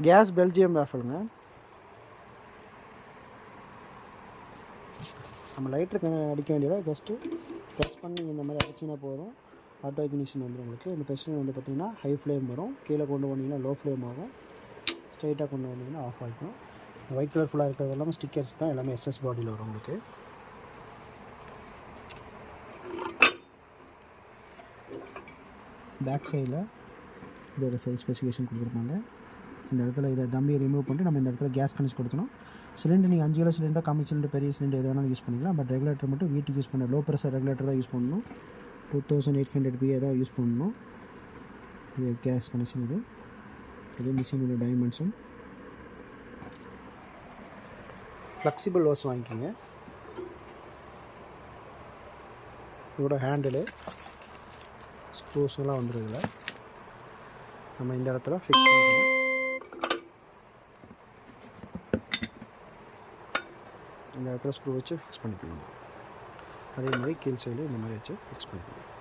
Case Belgium பாஃபிலுங்க. நம்ம லைட்டருக்கு அடிக்க வேண்டியதை ஜஸ்ட்டு ப்ரெஸ் பண்ணி இந்த மாதிரி அடிச்சிங்கன்னா போதும், ஆட்டோ இக்னிஷன் வந்துடும் உங்களுக்கு. இந்த பிரச்சனை வந்து பார்த்திங்கன்னா ஹை ஃப்ளேம் வரும், கீழே கொண்டு போனீங்கன்னா லோ ஃப்ளேம் ஆகும், ஸ்ட்ரைட்டாக கொண்டு வந்தீங்கன்னா ஆஃப் ஆகிக்கும். ஒயிட் கலர் ஃபுல்லாக இருக்கிறது எல்லாமே ஸ்டிக்கர்ஸ் தான், எல்லாமே எஸ்எஸ் பாடியில் வரும் உங்களுக்கு. பேக் சைடில் இதோட சைஸ் ஸ்பெசிஃபிகேஷன் கொடுத்துருப்பாங்க. இந்த இடத்துல இதை தம்பியை ரிமூவ் பண்ணிட்டு நம்ம இந்த இடத்துல கேஸ் கனெக்ட் கொடுக்கணும். சிலிண்டர் நீங்கள் 5 கிலோ சிலிண்டர், கம்மி சிலிண்டர், பெரிய சிலிண்டர் எது வேணாலும் யூஸ் பண்ணிக்கலாம். பட் ரெகுலேட்டர் மட்டும் வீட்டுக்கு யூஸ் பண்ண லோ ப்ரெஷர் ரெகுலேட்டர் தான் யூஸ் பண்ணணும். 2800 PA தான் யூஸ் பண்ணணும். இது கேஸ் கனெக்ஷன். இது மிஷினோட டைமென்ஷன். ஃப்ளெக்சிபிள் ஹோஸ் வாங்கிக்கோங்க. இதோட ஹேண்டிலு ஸ்க்ரூஸ்லாம் வந்துடும். இதில் நம்ம இந்த இடத்துல ஃபிக்ஸ் பண்ணிக்கலாம். இந்த இடத்துல ஸ்க்ரூ வச்சு ஃபிக்ஸ் பண்ணிக்கலாம். அதே மாதிரி கீழ் சைடு இந்த மாதிரி வச்சு ஃபிக்ஸ் பண்ணிக்கலாம்.